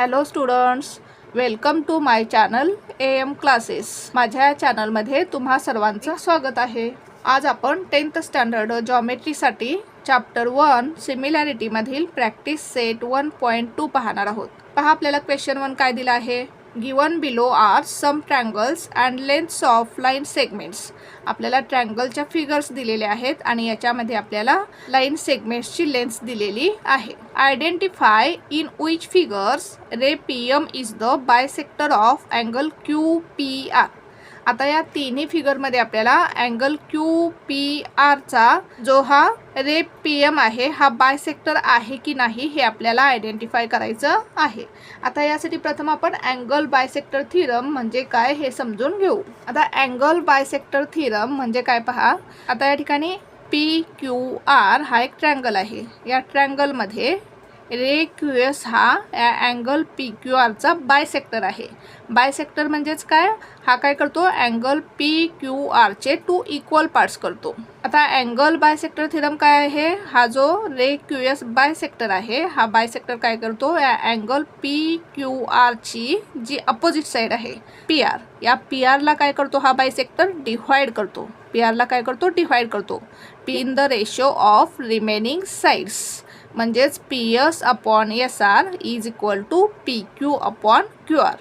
Hello students, welcome to my channel AM classes. माझ्या चॅनलमध्ये तुम्हा सर्वांचं स्वागत आहे. आज आपण 10th स्टँडर्ड जॉमेट्रीसाठी चॅप्टर 1 सिमिलॅरिटीमधील प्रॅक्टिस सेट 1.2 पाहणार आहोत. पहा आपल्याला क्वेश्चन 1 काय दिला आहे. Given below are some triangles and lengths of line segments. आपल्याला ट्रँगलच्या फिगर्स दिलेले आहेत आणि याच्यामध्ये आपल्याला लाईन सेगमेंट्सची लेंथ दिलेली आहे. Identify in which figures ray PM is the bisector of angle QPR. आता या तिन्ही फिगरमध्ये आपल्याला अँगल QPRचा जो हा रे PM आहे हा बायसेक्टर आहे की नाही हे आपल्याला आयडेंटिफाय करायचं आहे. आता यासाठी प्रथम आपण अँगल बायसेक्टर थिरम म्हणजे काय हे समजून घेऊ. आता अँगल बायसेक्टर थिरम म्हणजे काय पहा. आता या ठिकाणी PQR हा एक ट्रँगल आहे. या ट्रँगलमध्ये रे QS हा अँगल PQRचा बायसेक्टर आहे. बायसेक्टर म्हणजेच काय, हा काय करतो, अँगल PQRचे 2 इक्वल पार्ट्स करतो. आता अँगल बायसेक्टर थिरम काय आहे, हा जो रे QS बायसेक्टर आहे हा बायसेक्टर काय करतो, या अँगल PQRची जी अपोजिट साईड आहे PR, या PRला काय करतो, हा बायसेक्टर डिव्हाइड करतो. PRला काय करतो, डिव्हाइड करतो. P in the ratio of remaining sides म्हणजेच PS upon SR is equal to PQ upon QR.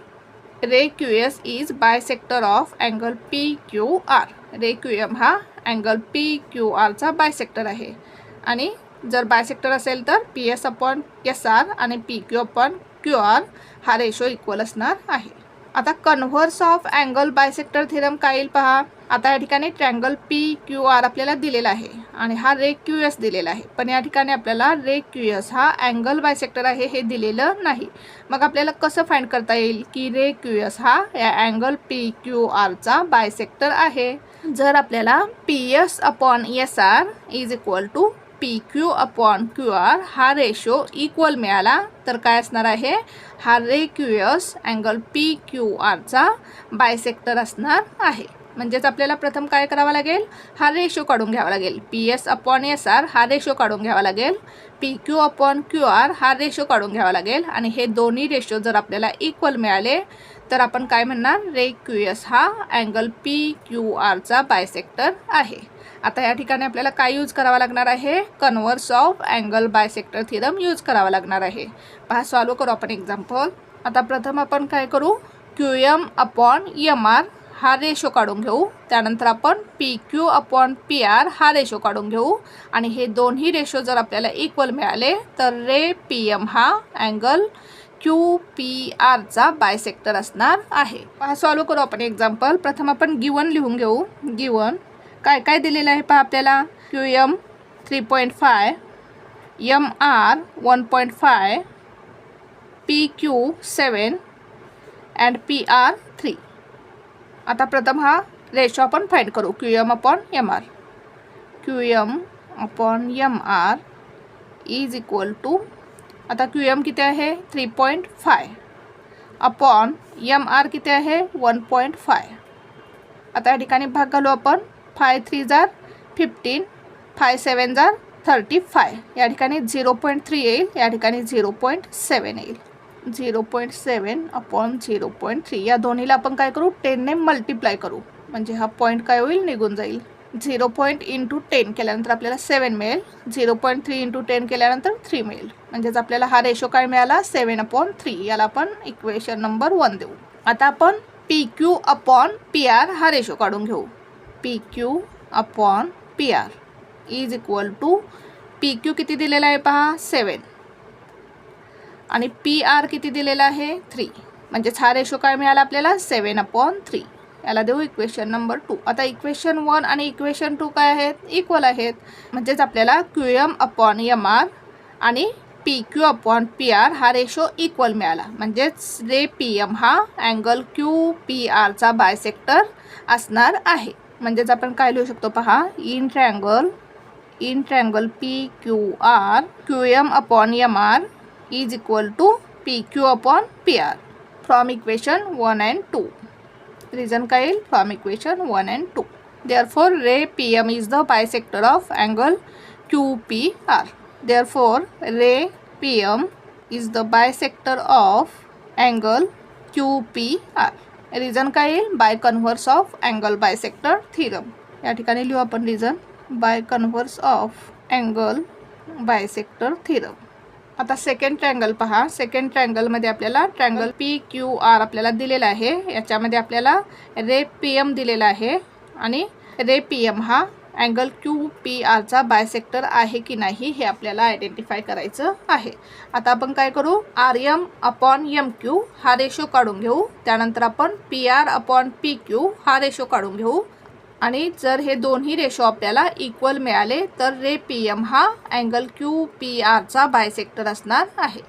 Ray QS is bisector of angle PQR. Ray QM हा अँगल PQRचा बायसेक्टर आहे आणि जर बायसेक्टर असेल तर PS अपॉन SR आणि PQ upon QR हा रेशो इक्वल असणार आहे. आता converse of angle bisector theorem काय येईल पहा. आता या ठिकाणी ट्रँगल PQR आपल्याला दिलेला आहे आणि हा रे QS दिलेला आहे, पण या ठिकाणी आपल्याला रे QS हा अँगल बायसेक्टर आहे हे दिलेलं नाही. मग आपल्याला कसं फाइंड करता येईल की रे QS हा या अँगल PQRचा बायसेक्टर आहे. जर आपल्याला PS upon SR is equal to PQ upon QR हा रेशो इक्वल मिळाला तर काय असणार आहे, हा रे QS अँगल PQRचा बायसेक्टर असणार आहे. म्हणजेच आपल्याला प्रथम काय करावं लागेल, हा रेशो काढून घ्यावा लागेल. PS अपॉन SR हा रेशो काढून घ्यावा लागेल. PQ अपॉन QR हा रेशो काढून घ्यावा लागेल आणि हे दोन्ही रेशो जर आपल्याला इक्वल मिळाले तर आपण काय म्हणणार, रे QS हा अँगल PQRचा बायसेक्टर आहे. आता या ठिकाणी आपल्याला काय यूज करावा लागणार आहे, converse of angle bisector theorem use करावा लागणार आहे. पहा सॉल्व करू आपण एक्झाम्पल. आता प्रथम आपण काय करू, QM अपॉन MR हा रेशो काढून घेऊ. त्यानंतर आपण PQ अपॉन PR हा रेशो काढून घेऊ आणि हे दोन्ही रेशो जर आपल्याला इक्वल मिळाले तर रे PM हा अँगल QPRचा बायसेक्टर असणार आहे. पहा सॉल्व करू आपण एक्झाम्पल. प्रथम आपण गिवन लिहून घेऊ. गिवन काय काय दिलेलं आहे पहा आपल्याला. QM 3.5, MR 1.5, PQ 7 and PR 3. आता प्रथम हा रेशो आपण फाइंड करू. QM upon MR. QM upon MR is equal to, आता QM किती आहे 3.5 अपॉन MR किती आहे 1.5. आता या ठिकाणी भाग घालू आपण. 5 3 जार 15, 5 7 जार 35. या ठिकाणी 0.3 येईल, या ठिकाणी 0.7 येईल. 0.7 अपॉन 0.3 या दोन्हीला आपण काय करू, 10ने मल्टिप्लाय करू म्हणजे हा पॉईंट काय होईल, निघून जाईल. 0. इंटू 10 केल्यानंतर आपल्याला 7 मिळेल. 0.3 इंटू 10 केल्यानंतर 3 मिळेल. म्हणजेच आपल्याला हा रेशो काय मिळाला, 7/3. याला आपण इक्वेशन नंबर 1 देऊ. आता आपण PQ अपॉन PR हा रेशो काढून घेऊ. PQ upon PR is equal to, PQ किती दिलेला आहे पहा 7 आणि PR किती दिलेला आहे 3. म्हणजेच हा रेशो काय मिळाला आपल्याला 7/3. याला देऊ इक्वेशन नंबर 2. आता इक्वेशन 1 आणि इक्वेशन 2 काय आहेत, इक्वल आहेत. म्हणजेच आपल्याला QM अपॉन MR आणि PQ अपॉन PR हा रेशो इक्वल मिळाला. म्हणजेच रे PM हा अँगल QPRचा बायसेक्टर असणार आहे. म्हणजेच आपण काय लिहू शकतो पहा, in triangle PQR QM upon MR is equal to PQ upon PR from equation 1 and 2. Reason काय येईल, from equation 1 and 2. Therefore, ray PM is the bisector of angle QPR. Therefore, ray PM is the bisector of angle QPR. Reason काय येईल? By converse of angle bisector theorem. या ठिकाणी लिहू आपण reason by converse of angle bisector theorem. आता second triangle पहा. Second ट्रायंगलमध्ये आपल्याला ट्रायंगल PQR आपल्याला दिलेला आहे. याच्यामध्ये आपल्याला रे PM दिलेला आहे आणि रे PM हा अँगल QPRचा बायसेक्टर आहे की नाही हे आपल्याला आयडेंटिफाय करायचं आहे. आता आपण काय करू? RM/MQ हा रेशो काढून घेऊ. त्यानंतर आपण PR/PQ हा रेशो काढून घेऊ. आणि जर हे दोन्ही रेशो आपल्याला इक्वल मिळाले तर रे PM हा अँगल QPRचा बायसेक्टर असणार आहे.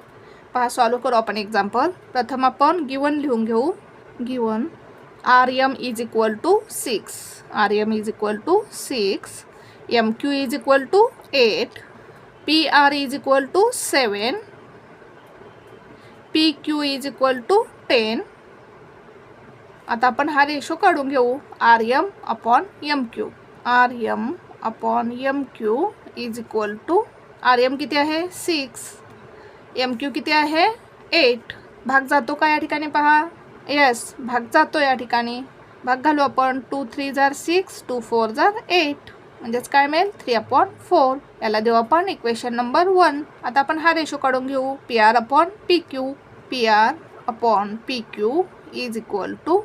पहा, सॉल्व करू आपण एक्झाम्पल. प्रथम आपण गिवन लिहून घेऊ. Given RM is equal to 6, RM is equal to 6, MQ is equal to 8, PR is equal to 7, PQ is equal to 10. आता आपण हा रेशो काढून घेऊ. RM/MQ. RM/MQ is equal to RM किती आहे? 6, MQ किती आहे? 8. भाग जातो का या ठिकाणी? पहा, येस, भाग जातो या ठिकाणी. भाग घालू आपण. 2 3 जार 6, 2 4 जार 8, म्हणजेच काय मिळेल? 3/4. याला देऊ आपण इक्वेशन नंबर 1. आता आपण हा रेशो काढून घेऊ. PR/PQ. PR/PQ is equal to,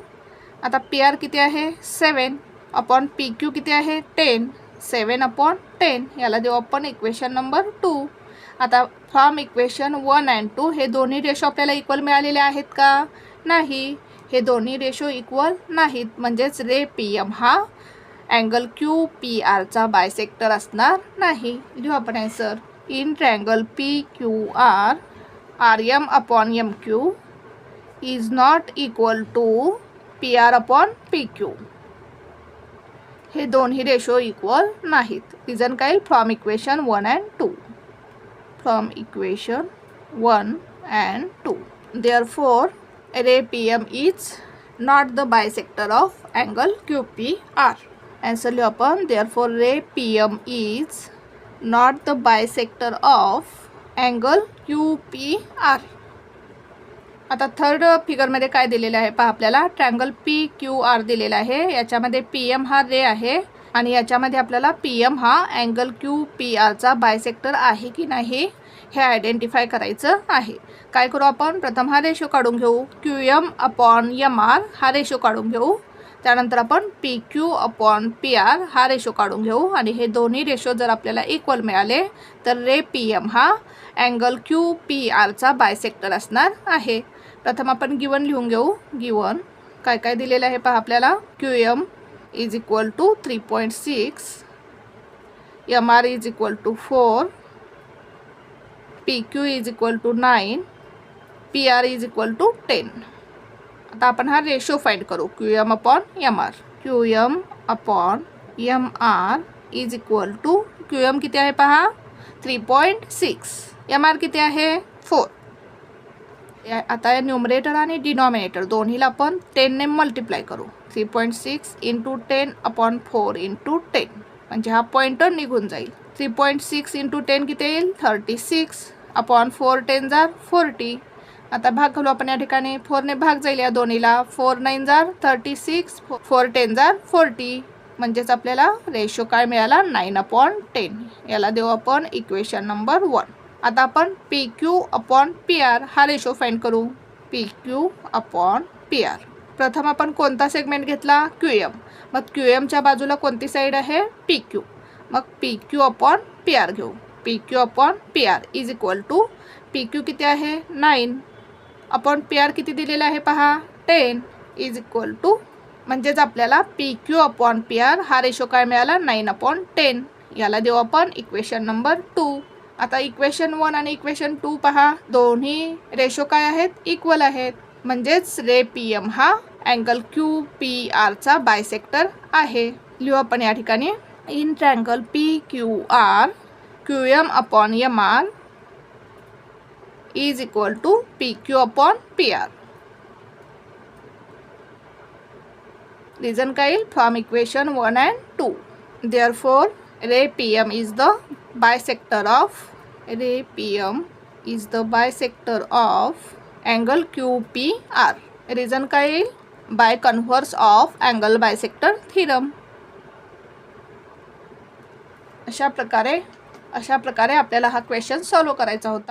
आता PR किती आहे? 7, अपॉन PQ किती आहे? 10. 7/10. याला देऊ आपण इक्वेशन नंबर 2. आता फ्रॉम इक्वेशन 1 and 2 हे दोन्ही रेशो आपल्याला इक्वल मिळालेले आहेत का? नाही, हे दोन्ही रेशो इक्वल नाहीत. म्हणजेच रे PM हा अँगल QPRचा बायसेक्टर असणार नाही. लिहू आपण answer. In triangle PQR RM/MQ is not equal to PR/PQ. हे दोन्ही रेशो इक्वल नाहीत. रिझन काय? From equation 1 and 2. From equation 1 and 2. Therefore, ray PM is not the bisector of angle QPR. Answer लिहू आपण. Therefore, ray PM is not the bisector of angle QPR. आता third फिगरमध्ये काय दिलेलं आहे पहा. आपल्याला ट्रायंगल PQR दिलेला आहे. याच्यामध्ये PM हा रे आहे आणि याच्यामध्ये आपल्याला PM हा अँगल QPRचा बायसेक्टर आहे की नाही हे आयडेंटिफाय करायचं आहे. काय करू आपण? प्रथम हा रेशो काढून घेऊ. QM/MR हा रेशो काढून घेऊ. त्यानंतर आपण PQ/PR हा रेशो काढून घेऊ. आणि हे दोन्ही रेशो जर आपल्याला इक्वल मिळाले तर रे PM हा अँगल QPRचा बायसेक्टर असणार आहे. प्रथम आपण गिवन लिहून घेऊ. गिवन काय काय दिलेलं आहे पहा आपल्याला. QM is equal to 3.6, MR is equal to 4, PQ is equal to 9, PR is equal to 10. आता आपण हा रेशो फाइंड करू. QM/MR. QM/MR is equal to, QM किती आहे पहा? 3.6, MR किती आहे? 4. आता न्यूमरेटर आणि डिनॉमिनेटर दोन्हीला आपण 10 ने मल्टिप्लाय करू. 3.6 इंटू 10/4 इंटू 10, म्हणजे हा पॉइंटर निघून जाईल. 3.6 इंटू 10 किती येईल? 36/4. 10 जार 40. आता भाग घालू आपण या ठिकाणी. 4 ने भाग जाईल या दोन्हीला. 4 9 जार 36, 4 10 जार 40, म्हणजेच आपल्याला रेशो काय मिळाला? 9/10. याला देऊ आपण इक्वेशन नंबर 1. आता आपण PQ/PR हा रेशो फाइंड करू. PQ/PR. प्रथम आपण कोणता सेगमेंट घेतला? QM. मग QMच्या बाजूला कोणती साईड आहे? PQ. मग PQ/PR घेऊ. PQ/PR is equal to, PQ किती आहे? 9 अपॉन PR किती दिलेलं आहे पहा? 10 इज इक्वल टू, म्हणजेच आपल्याला PQ/PR हा रेशो काय मिळाला? 9/10. याला देऊ आपण इक्वेशन नंबर 2. आता इक्वेशन 1 आणि इक्वेशन 2 पहा. दोन्ही रेशो काय आहेत? इक्वल आहेत. म्हणजेच रे PM हा अँगल QPRचा बायसेक्टर आहे. लिहू आपण या ठिकाणी. In triangle PQR QM/MR is equal to PQ/PR. Reason काय? From equation 1 and 2. Therefore, ray PM is the bisector of angle QPR. Reason काय येईल? By converse of angle bisector theorem. अशा प्रकारे आपल्याला हा क्वेश्चन सॉल्व्ह करायचा होता.